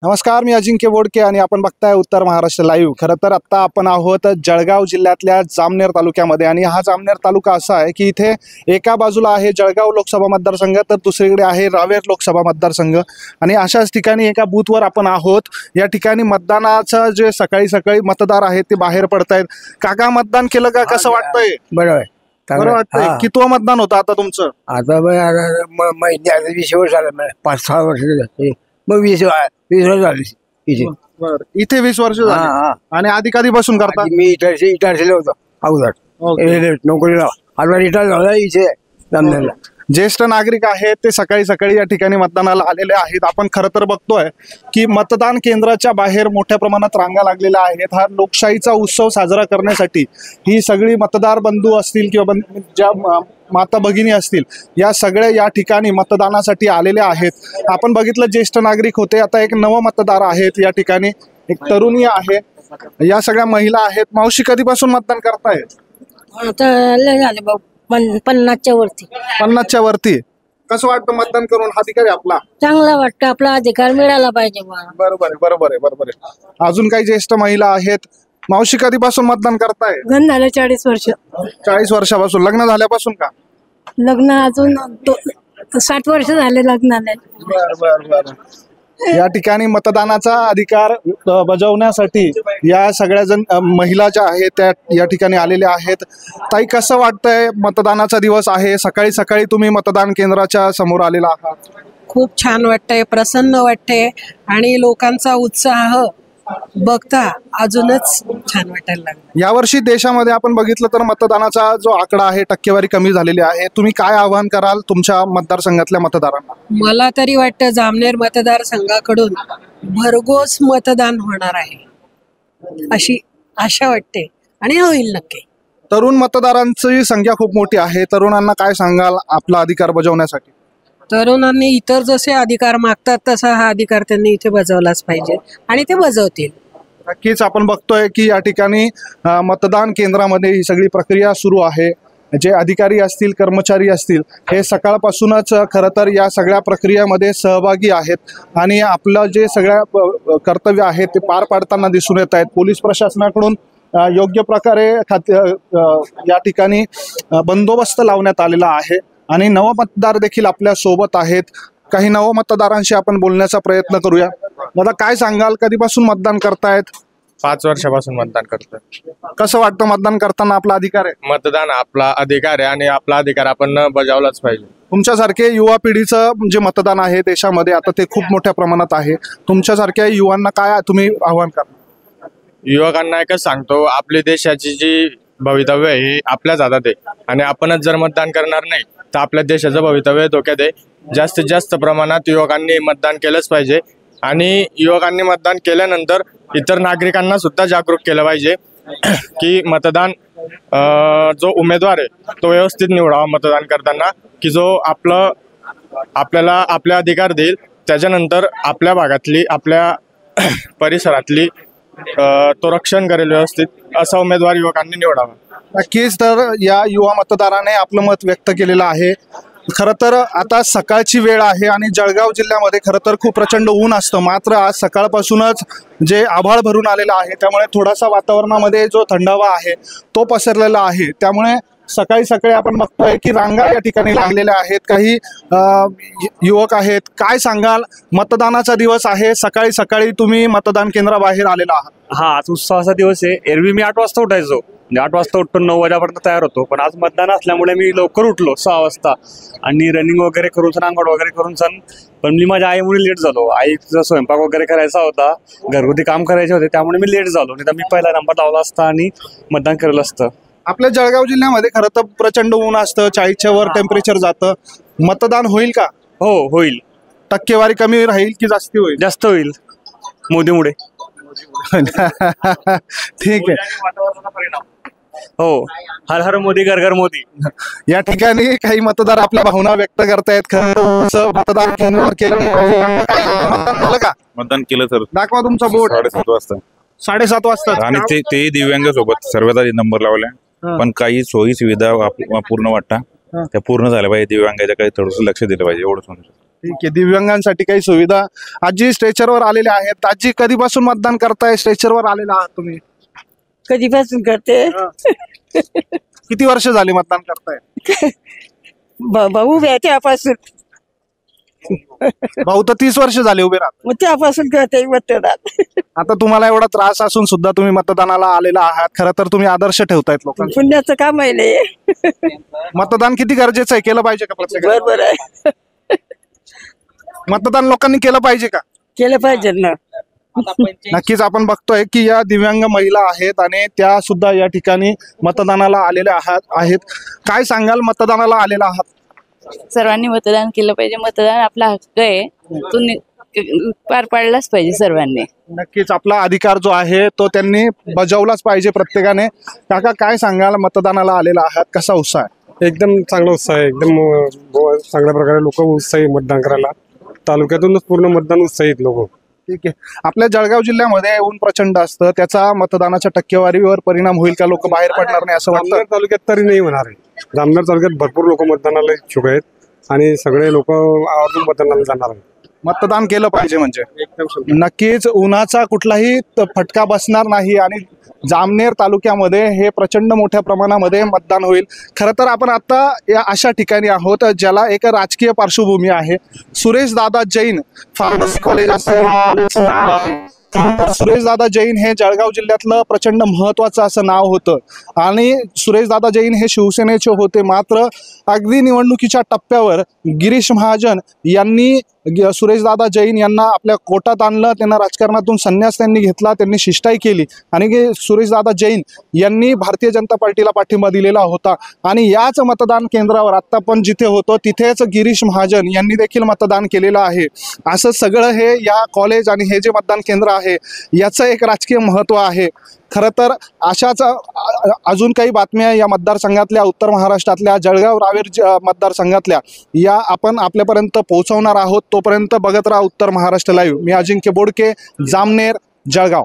नमस्कार, मी अजिंक्य बोडके आणि आपण बघताय उत्तर महाराष्ट्र लाईव्ह। खरं तर आता आपण आहोत जळगाव जिल्ह्यातल्या जामनेर तालुक्यामध्ये आणि हा जामनेर तालुका असा आहे की इथे एका बाजूला आहे जळगाव लोकसभा मतदारसंघ तर दुसरीकडे आहे रावेर लोकसभा मतदारसंघ आणि अशाच ठिकाणी एका बूथवर आपण आहोत। या ठिकाणी मतदानाचं जे सकाळी सकाळी मतदार आहेत ते बाहेर पडतायत। काका, मतदान केलं का? कसं वाटतंय? बरोबर बरं वाटतंय? कितवं मतदान होतं आता तुमचं? आता 20 वर्ष झालं, 5-6 वर्ष झाली, मग 20 वर्ष झाली इथे। इथे 20 वर्ष झाली आणि आधी कधीपासून करता? मी इटारसीला होतो अगोदर नोकरीला, आता रिटायर झाला इथे जामनेरला। ज्येष्ठ नागरिक आहेत ते सकाळी सकाळी या ठिकाणी मतदानाला आलेले आहेत। आपण खरं तर बघतोय की मतदान केंद्राच्या बाहेर मोठ्या प्रमाणात रांगा लागलेल्या आहेत। हा लोकशाहीचा उत्सव साजरा करण्यासाठी ही सगळी मतदार बंधू असतील किंवा ज्या माता भगिनी असतील या सगळ्या या ठिकाणी मतदानासाठी आलेल्या आहेत। आपण बघितलं ज्येष्ठ नागरिक होते, आता एक नव मतदार आहेत या ठिकाणी, एक तरुणी आहे, या सगळ्या महिला आहेत। मावशी, कधीपासून मतदान करतायत? आता लय झाले भाऊ, 50च्या वरती। 50च्या वरती। कसं वाटतं मतदान करून? हा अधिकार आहे आपला, चांगला वाटतं, आपला अधिकार मिळाला पाहिजे। बरोबर आहे, बरोबर आहे, बरोबर आहे। अजून काही ज्येष्ठ महिला आहेत। मावशी, कधीपासून मतदान करताय? लग्न झालं 40 वर्ष। 40 वर्षापासून? लग्न झाल्यापासून का? लग्न अजून 60 वर्ष झाले लग्नाला। बर बर बर। या ठिकाणी मतदानाचा अधिकार बजावण्यासाठी या सगळ्या जण महिला ज्या आहेत त्या या ठिकाणी आलेल्या आहेत। ताई, कसं वाटतंय? मतदानाचा दिवस आहे, सकाळी सकाळी तुम्ही मतदान केंद्राच्या समोर आलेला आहात। खूप छान वाटतंय, प्रसन्न वाटतंय आणि लोकांचा उत्साह बघता अजूनच छान वाटायला लागलं। यावर्षी देशामध्ये आपण बघितलं तर मतदानाचा जो आकडा आहे, टक्केवारी कमी झालेली आहे। तुम्ही काय आवाहन कराल तुमच्या मतदारसंघातल्या मतदारांना? मला तरी वाटतं जामनेर मतदारसंघाकडून भरघोस मतदान होणार आहे अशी आशा वाटते आणि होईल नक्की। तरुण मतदारांची संख्या खूप मोठी आहे, तरुणांना काय सांगाल आपला अधिकार बजावण्यासाठी? तरुणांनी इतर जसे अधिकार मागतात तसा हा अधिकार त्यांनी इथे बजावलाच पाहिजे आणि ते बजावतील। नक्कीच आपण बघतोय की या ठिकाणी मतदान केंद्रामध्ये ही सगळी प्रक्रिया सुरू आहे। जे अधिकारी असतील, कर्मचारी असतील, हे सकाळपासूनच खरं तर या सगळ्या प्रक्रियेमध्ये सहभागी आहेत आणि आपलं जे सगळ्या कर्तव्य आहे ते पार पाडताना दिसून येत आहेत। पोलीस प्रशासनाकडून योग्य प्रकारे या ठिकाणी बंदोबस्त लावण्यात आलेला आहे आणि नव मतदार देखील आपल्या सोबत आहेत। काही नव मतदारांशी आपण बोलण्याचा प्रयत्न करूया। दादा, काय सांगाल, कधीपासून मतदान करतायत? 5 वर्षापासून मतदान करतोय। कसं वाटतं मतदान करताना? आपला अधिकार आहे, मतदान आपला अधिकार आहे आणि आपला अधिकार आपण बजावलाच पाहिजे। तुमच्यासारखे युवा पिढीचं जे मतदान आहे देशामध्ये आता ते खूप मोठ्या प्रमाणात आहे। तुमच्यासारख्या युवांना काय तुम्ही आव्हान करणार? युवकांना एकच सांगतो, आपली देशाची जी भवितव्य आहे हे आपल्याच हातात आहे आणि आपणच जर मतदान करणार नाही तर आपल्या देशाचं भवितव्य धोक्यात आहे। जास्तीत जास्त प्रमाणात युवकांनी मतदान केलंच पाहिजे आणि युवकांनी मतदान केल्यानंतर इतर नागरिकांना सुद्धा जागरूक केलं पाहिजे की मतदान जो उमेदवार आहे तो व्यवस्थित निवडावा मतदान करताना, की जो आपल्याला आपले अधिकार देईल, त्याच्यानंतर आपल्या भागातली, आपल्या परिसरातली तो रक्षण करेल व्यवस्थित, असा उमेदवार युवकांनी निवडावा। नक्कीच, तर या युवा मतदाराने आपलं मत व्यक्त केलेलं आहे। खरं तर आता सकाळची वेळ आहे आणि जळगाव जिल्ह्यामध्ये खरं तर खूप प्रचंड ऊन असतं, मात्र आज सकाळपासूनच जे आभाळ भरून आलेलं आहे त्यामुळे थोडासा वातावरणामध्ये जो थंडावा आहे तो पसरलेला आहे। त्यामुळे सकाळी सकाळी आपण बघतोय की रांगा या ठिकाणी लागलेल्या आहेत। काही युवक आहेत, काय सांगाल? मतदानाचा दिवस आहे, सकाळी सकाळी तुम्ही मतदान केंद्राबाहेर आलेला आहात। हा, आज उत्सवाचा दिवस आहे। एरवी मी 8 वाजता उठायचो, 8 वाजता उठून 9 वाजेपर्यंत तयार होतो, पण आज मतदान असल्यामुळे मी लवकर उठलो 6 वाजता आणि रनिंग वगैरे करून सण, आंघोळ वगैरे करून सण, पण मी माझ्या आईमुळे लेट झालो। आईचा स्वयंपाक वगैरे करायचा होता, घरगुती काम करायचे होते, त्यामुळे मी लेट झालो, नाही तर मी पहिला नंबर लावला असता आणि मतदान केलं असतं। आपल्या जळगाव जिल्ह्यामध्ये खरं तर प्रचंड ऊन असतं, 40च्या वर टेम्परेचर जातं। मतदान होईल का? हो, होईल। टक्केवारी कमी राहील की जास्ती होईल? जास्त होईल, मोदीमुळे। ठीक आहे, हो, हर हर मोदी, घर घर मोदी। या ठिकाणी काही मतदार आपल्या भावना व्यक्त करतायत। मतदान केलं का? मतदान केलं सर, दाखवा तुमचा बोर्ड। 7:30 वाजता। 7:30 वाजता आणि ते दिव्यांग सोबत सर्वात आधी नंबर लावला, पण काही सोयी सुविधा पूर्ण वाटता त्या पूर्ण झाल्या पाहिजे। दिव्यांगाच्या काही थोडंसं लक्ष दिलं पाहिजे, एवढं समजतं। ठीक आहे. दिव्यांगांसाठी काही सुविधा. आजी स्ट्रेचरवर आलेले आहेत. आजी कधीपासून मतदान करताय? स्ट्रेचरवर आलेला आहात तुम्ही, कधीपासून करते किती वर्ष झाली मतदान करताय? भाऊ त्यापासून भाऊ तर 30 वर्ष झाले उभे राहत. मग त्यापासून करते मतदान. आता तुम्हाला एवढा त्रास असून सुद्धा तुम्ही मतदानाला आलेला आहात. खरं तर तुम्ही आदर्श ठेवतायत लोकांना. पुण्याचं काम आहे लय. मतदान किती गरजेचं आहे? केलं पाहिजे का प्रत्येकाने? बरोबर आहे, मतदान लोकांनी केलं पाहिजे का? केलं पाहिजे ना. नक्कीच आपण बघतोय की या दिव्यांग महिला आहेत आणि त्या सुद्धा या ठिकाणी मतदानाला आलेल्या आहेत. काय सांगाल, मतदानाला आलेला आहात? सर्वांनी मतदान केलं पाहिजे. मतदान आपला हक्क आहे, तो पार पाडलाच पाहिजे सर्वांनी. नक्कीच आपला अधिकार जो आहे तो त्यांनी बजावलाच पाहिजे प्रत्येकाने. काका काय सांगाल, मतदानाला आलेला आहात, कसा उत्साह आहे? एकदम चांगला उत्साह आहे. एकदम चांगल्या प्रकारे लोक उत्साही मतदान करायला. तालुक्यातूनच पूर्ण मतदान उत्साहित लोक. ठीक आहे. आपल्या जळगाव जिल्ह्यामध्ये ऊन प्रचंड असतं, त्याचा मतदानाच्या टक्केवारीवर परिणाम होईल का? लोक बाहेर पडणार नाही असं वाटतं? जामनेर तालुक्यात तरी नाही होणार आहे. जामनेर तालुक्यात भरपूर लोक मतदानाला इच्छुक आहेत आणि सगळे लोक आवर्जून मतदानाला जाणार आहेत. मतदान केलं पाहिजे म्हणजे नक्कीच उन्हाचा कुठलाही फटका बसणार नाही आणि जामनेर तालुक्यामध्ये हे प्रचंड मोठ्या प्रमाणामध्ये मतदान होईल. खरं तर आपण आता या अशा ठिकाणी आहोत ज्याला एक राजकीय पार्श्वभूमी आहे. सुरेश दादा जैन फार्मसी कॉलेज सुरेशदादा जैन हे जळगाव जिल्ह्यातलं प्रचंड महत्त्वाचं असं नाव होतं आणि सुरेशदादा जैन हे शिवसेनेचे होते. मात्र अगदी निवडणुकीच्या टप्प्यावर गिरीश महाजन यांनी सुरेशदादा जैन यांना आपल्या कोटात आणलं. त्यांना राजकारणातून संन्यास त्यांनी घेतला, त्यांनी शिष्टाई केली आणि सुरेशदादा जैन यांनी भारतीय जनता पार्टीला पाठिंबा दिलेला होता. आणि याच मतदान केंद्रावर आत्ता पण जिथे होतो तिथेच गिरीश महाजन यांनी देखील मतदान केलेलं आहे. असं सगळं हे या कॉलेज आणि हे जे मतदान केंद्र आहे याचं एक राजकीय महत्त्व आहे. खरं तर अशाच अजून काही बातम्या या मतदारसंघातल्या, उत्तर महाराष्ट्रातल्या जळगाव रावेर मतदारसंघातल्या या आपण आपल्यापर्यंत पोहोचवणार आहोत. तोपर्यंत बघत राहा उत्तर महाराष्ट्र लाईव्ह. मी अजिंक्य बोडके, जामनेर, जळगाव.